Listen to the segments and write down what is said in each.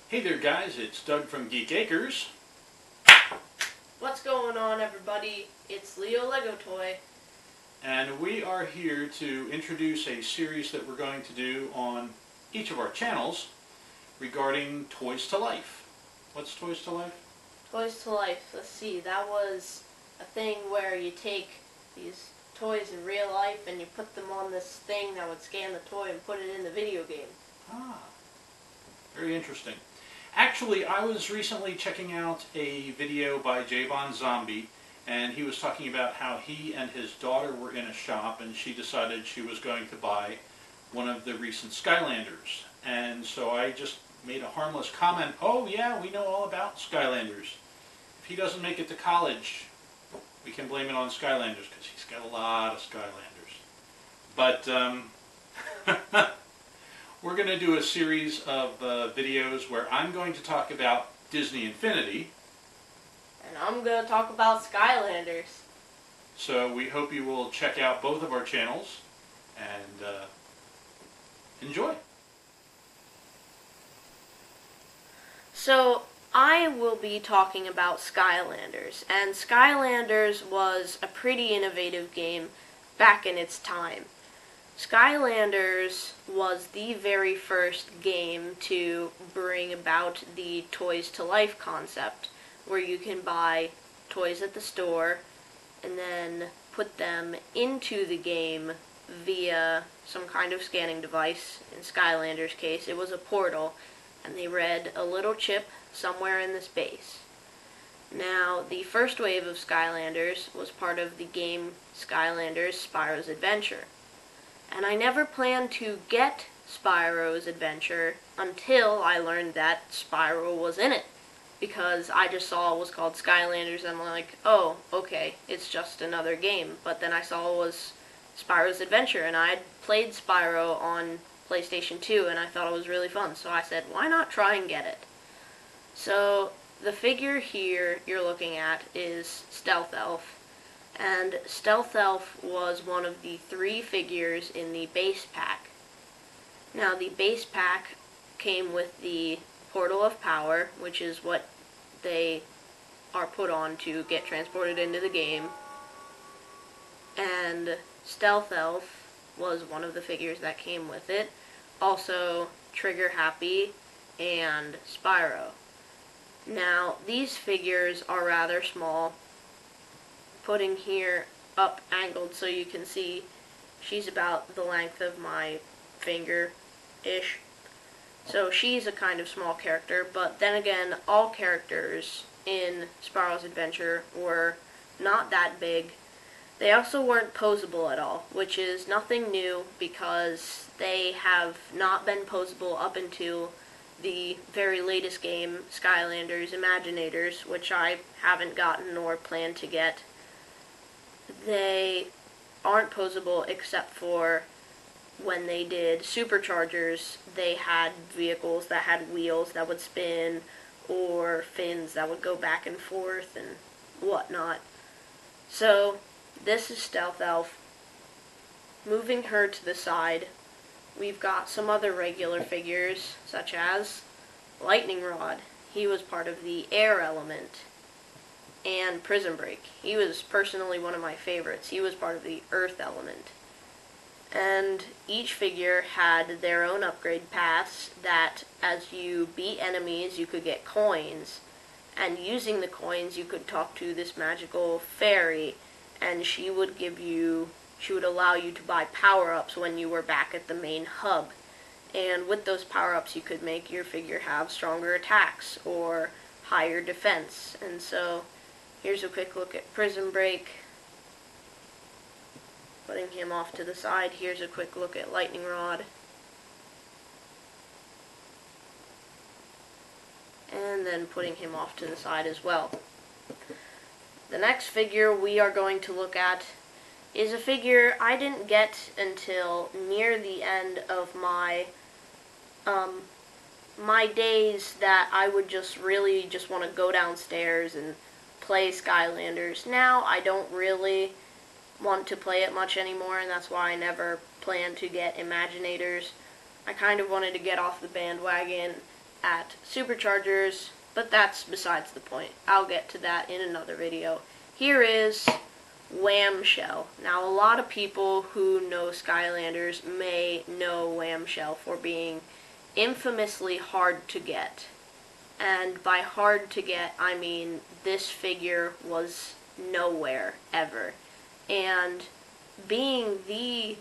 Hey there guys, it's Doug from Geek Acres. What's going on, everybody? It's Leo Lego Toy. And we are here to introduce a series that we're going to do on each of our channels regarding Toys to Life. What's Toys to Life? Toys to Life. Let's see, that was a thing where you take these toys in real life and you put them on this thing that would scan the toy and put it in the video game. Ah, very interesting. Actually, I was recently checking out a video by Javon Zombie, and he was talking about how he and his daughter were in a shop and she decided she was going to buy one of the recent Skylanders. And so I just made a harmless comment, oh yeah, we know all about Skylanders. If he doesn't make it to college, we can blame it on Skylanders because he's got a lot of Skylanders. But we're going to do a series of videos where I'm going to talk about Disney Infinity. And I'm going to talk about Skylanders. So we hope you will check out both of our channels and enjoy. So, I will be talking about Skylanders. And Skylanders was a pretty innovative game back in its time. Skylanders was the very first game to bring about the Toys to Life concept, where you can buy toys at the store and then put them into the game via some kind of scanning device. In Skylanders' case, it was a portal, and they read a little chip somewhere in this base. Now, the first wave of Skylanders was part of the game Skylanders Spyro's Adventure. And I never planned to get Spyro's Adventure until I learned that Spyro was in it. Because I just saw it was called Skylanders and I'm like, oh, okay, it's just another game. But then I saw it was Spyro's Adventure, and I had played Spyro on PlayStation 2 and I thought it was really fun. So I said, why not try and get it? So the figure here you're looking at is Stealth Elf. And Stealth Elf was one of the 3 figures in the base pack. Now, the base pack came with the Portal of Power, which is what they are put on to get transported into the game. And Stealth Elf was one of the figures that came with it. Also, Trigger Happy and Spyro. Now, these figures are rather small. Putting here up angled so you can see she's about the length of my finger-ish. So she's a kind of small character, but then again, all characters in Spyro's Adventure were not that big. They also weren't posable at all, which is nothing new because they have not been posable up until the very latest game, Skylanders Imaginators, which I haven't gotten or plan to get. They aren't posable except for when they did Superchargers. They had vehicles that had wheels that would spin or fins that would go back and forth and whatnot. So this is Stealth Elf. Moving her to the side, we've got some other regular figures such as Lightning Rod. He was part of the air element. And Prison Break. He was personally one of my favorites. He was part of the earth element. And each figure had their own upgrade paths that as you beat enemies you could get coins, and using the coins you could talk to this magical fairy, and she would allow you to buy power-ups when you were back at the main hub. And with those power-ups you could make your figure have stronger attacks or higher defense. And so here's a quick look at Prison Break. Putting him off to the side, here's a quick look at Lightning Rod. And then putting him off to the side as well. The next figure we are going to look at is a figure I didn't get until near the end of my days that I would just really want to go downstairs and play Skylanders. Now I don't really want to play it much anymore, and that's why I never plan to get Imaginators. I kind of wanted to get off the bandwagon at superchargers, but that's besides the point. I'll get to that in another video. Here is Whamshell. Now, a lot of people who know Skylanders may know Whamshell for being infamously hard to get. And by hard to get, I mean this figure was nowhere ever. And being the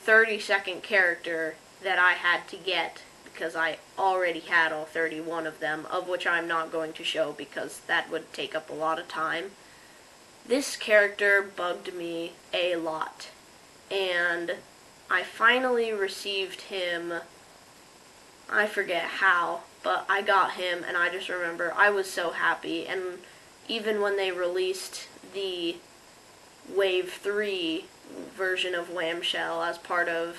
30-second character that I had to get, because I already had all 31 of them, of which I'm not going to show because that would take up a lot of time, this character bugged me a lot. And I finally received him, I forget how, but I got him, and I just remember I was so happy. And even when they released the Wave 3 version of Whamshell as part of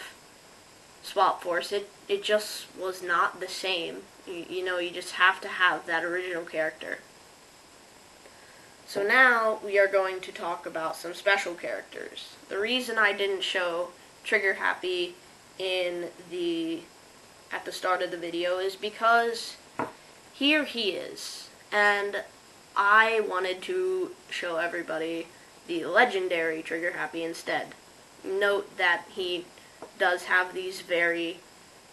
Swap Force, it just was not the same. You know, you just have to have that original character. So now we are going to talk about some special characters. The reason I didn't show Trigger Happy at the start of the video is because here he is, and I wanted to show everybody the legendary Trigger Happy instead. Note that he does have these very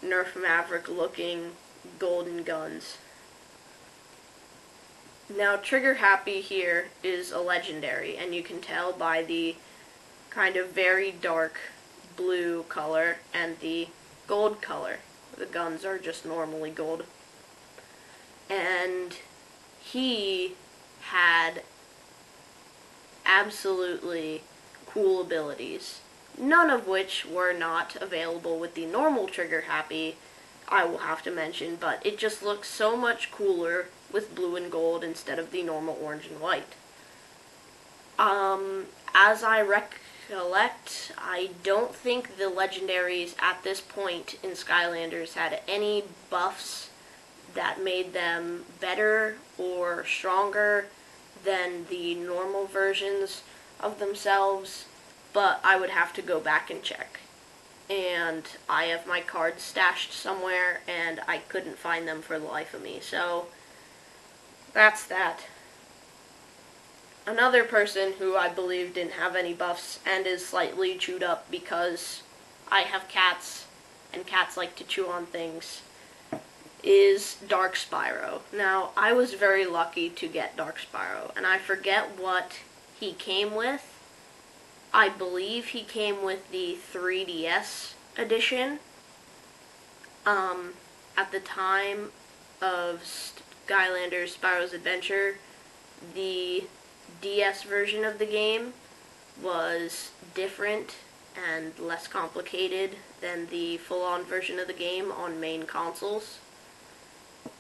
Nerf Maverick looking golden guns. Now, Trigger Happy here is a legendary, and you can tell by the kind of very dark blue color and the gold color. The guns are just normally gold. And he had absolutely cool abilities, none of which were not available with the normal Trigger Happy, I will have to mention, but it just looks so much cooler with blue and gold instead of the normal orange and white. As I recollect, I don't think the legendaries at this point in Skylanders had any buffs that made them better or stronger than the normal versions of themselves, but I would have to go back and check. And I have my cards stashed somewhere, and I couldn't find them for the life of me, so that's that. Another person who I believe didn't have any buffs and is slightly chewed up because I have cats, and cats like to chew on things, is Dark Spyro. Now, I was very lucky to get Dark Spyro, and I forget what he came with. I believe he came with the 3DS edition. At the time of Skylanders Spyro's Adventure, the DS version of the game was different and less complicated than the full-on version of the game on main consoles.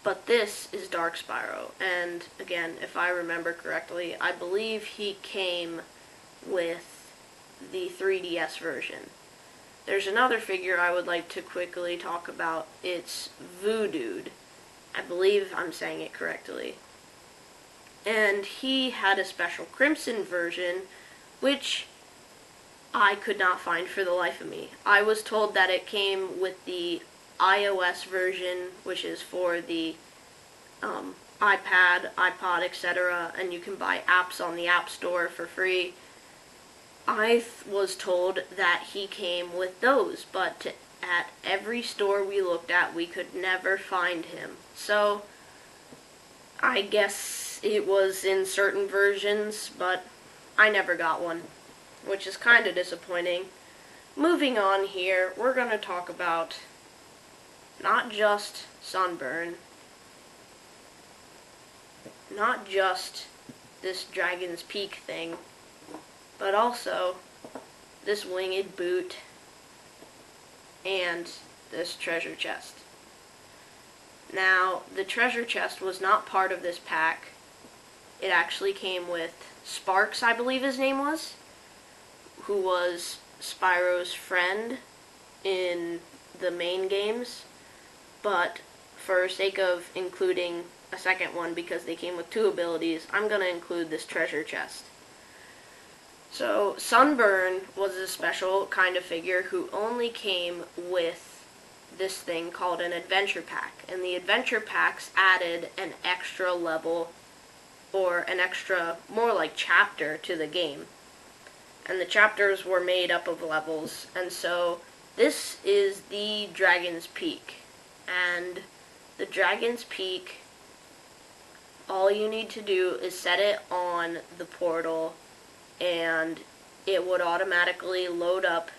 But this is Dark Spyro, and again, if I remember correctly, I believe he came with the 3DS version. There's another figure I would like to quickly talk about. It's Voodooed. I believe I'm saying it correctly. And he had a special Crimson version, which I could not find for the life of me. I was told that it came with the iOS version, which is for the iPad, iPod, etc., and you can buy apps on the App Store for free. I was told that he came with those, but at every store we looked at, we could never find him. So, I guess it was in certain versions, but I never got one, which is kind of disappointing. Moving on here, we're going to talk about not just Sunburn, not just this Dragon's Peak thing, but also this winged boot and this treasure chest. Now, the treasure chest was not part of this pack. It actually came with Sparks, I believe his name was, who was Spyro's friend in the main games, but for sake of including a second one, because they came with two abilities, I'm going to include this treasure chest. So, Sunburn was a special kind of figure who only came with this thing called an adventure pack, and the adventure packs added an extra level, or an extra, more like chapter to the game. And the chapters were made up of levels, and so this is the Dragon's Peak. And the Dragon's Peak, all you need to do is set it on the portal, and it would automatically load up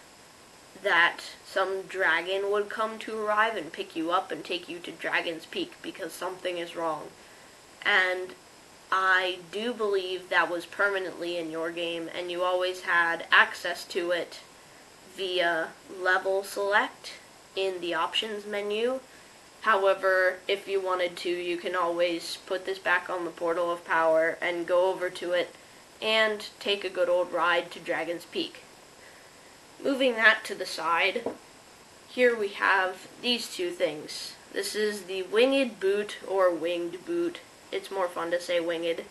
that some dragon would come to arrive and pick you up and take you to Dragon's Peak because something is wrong. And I do believe that was permanently in your game, and you always had access to it via level select in the options menu. However, if you wanted to, you can always put this back on the Portal of Power and go over to it and take a good old ride to Dragon's Peak. Moving that to the side, here we have these two things. This is the winged boot, or winged boot, it's more fun to say winged,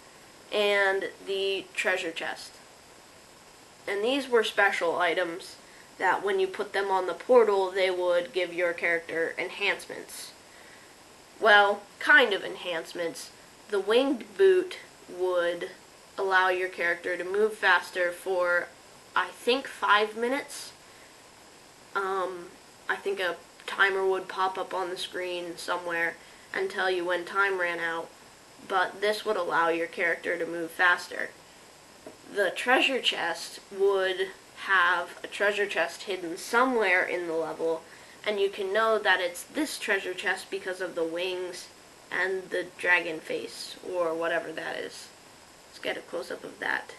and the treasure chest. And these were special items that when you put them on the portal, they would give your character enhancements. Well, kind of enhancements. The winged boot would allow your character to move faster for, I think, 5 minutes. I think a timer would pop up on the screen somewhere and tell you when time ran out, but this would allow your character to move faster. The treasure chest would have a treasure chest hidden somewhere in the level, and you can know that it's this treasure chest because of the wings and the dragon face, or whatever that is. Let's get a close-up of that.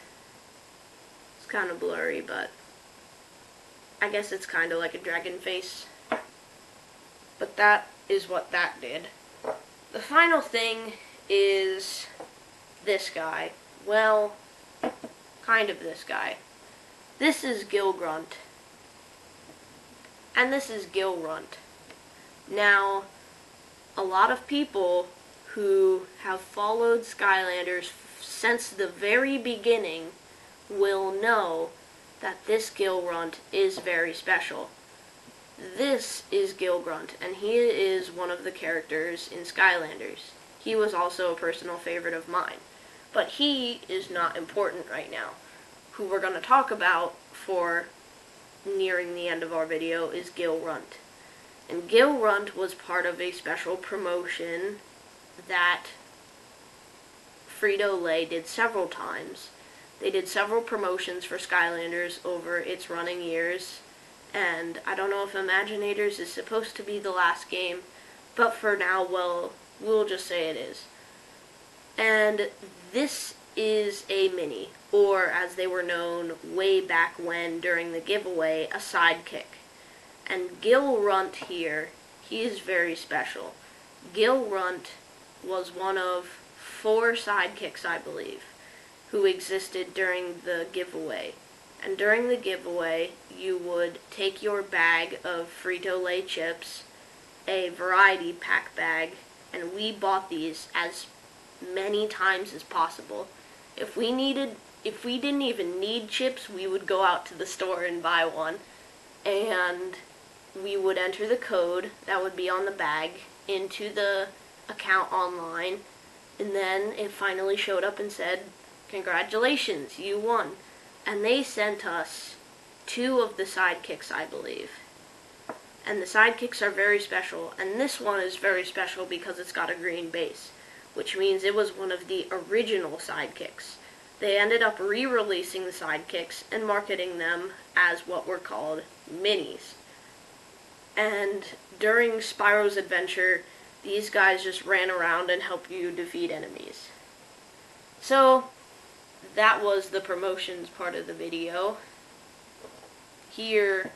It's kind of blurry, but I guess it's kind of like a dragon face. But that is what that did. The final thing is this guy. Well, kind of this guy. This is Gilgrunt. And this is Gilrunt. Now, a lot of people who have followed Skylanders since the very beginning will know that this Gilrunt is very special. This is Gilgrunt, and he is one of the characters in Skylanders. He was also a personal favorite of mine. But he is not important right now. Who we're going to talk about for nearing the end of our video is Gilrunt. And Gilrunt was part of a special promotion that Frito-Lay did several times. They did several promotions for Skylanders over its running years, and I don't know if Imaginators is supposed to be the last game, but for now, well, we'll just say it is. And this is a mini, or as they were known way back when during the giveaway, a sidekick. And Gilrunt here, he is very special. Gilrunt was one of 4 sidekicks, I believe, who existed during the giveaway. And during the giveaway, you would take your bag of Frito-Lay chips, a variety pack bag, and we bought these as many times as possible. If we didn't even need chips, we would go out to the store and buy one, and we would enter the code that would be on the bag into the account online, and then it finally showed up and said, "Congratulations, you won." And they sent us 2 of the sidekicks, I believe. And the sidekicks are very special, and this one is very special because it's got a green base, which means it was one of the original sidekicks. They ended up re-releasing the sidekicks and marketing them as what were called minis. And during Spyro's adventure, these guys just ran around and helped you defeat enemies. So, that was the promotions part of the video. Here,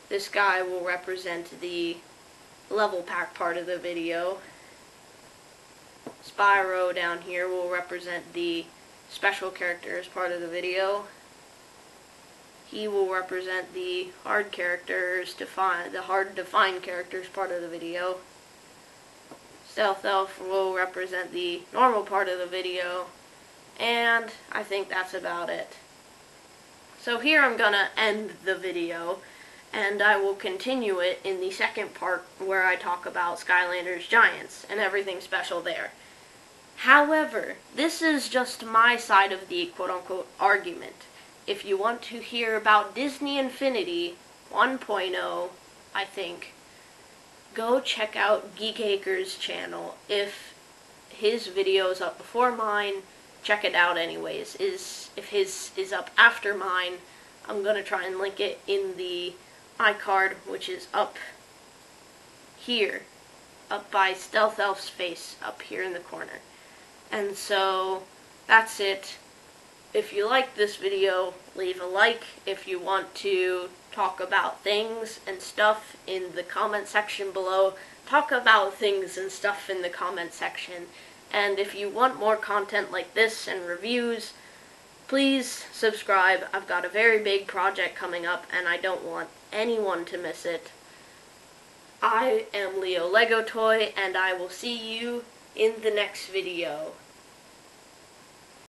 this guy will represent the level pack part of the video. Spyro down here will represent the special characters part of the video. He will represent the hard characters, the hard to find characters part of the video. Stealth Elf will represent the normal part of the video. And I think that's about it. So here I'm gonna end the video, and I will continue it in the second part where I talk about Skylanders Giants and everything special there. However, this is just my side of the quote-unquote argument. If you want to hear about Disney Infinity 1.0, I think, go check out Geek Acre's channel. If his video is up before mine, check it out anyways. If his is up after mine, I'm going to try and link it in the iCard, which is up here, up by Stealth Elf's face, up here in the corner. And so, that's it. If you like this video, leave a like. If you want to talk about things and stuff in the comment section below, talk about things and stuff in the comment section. And if you want more content like this and reviews, please subscribe. I've got a very big project coming up and I don't want anyone to miss it. I am Leo Lego Toy and I will see you in the next video.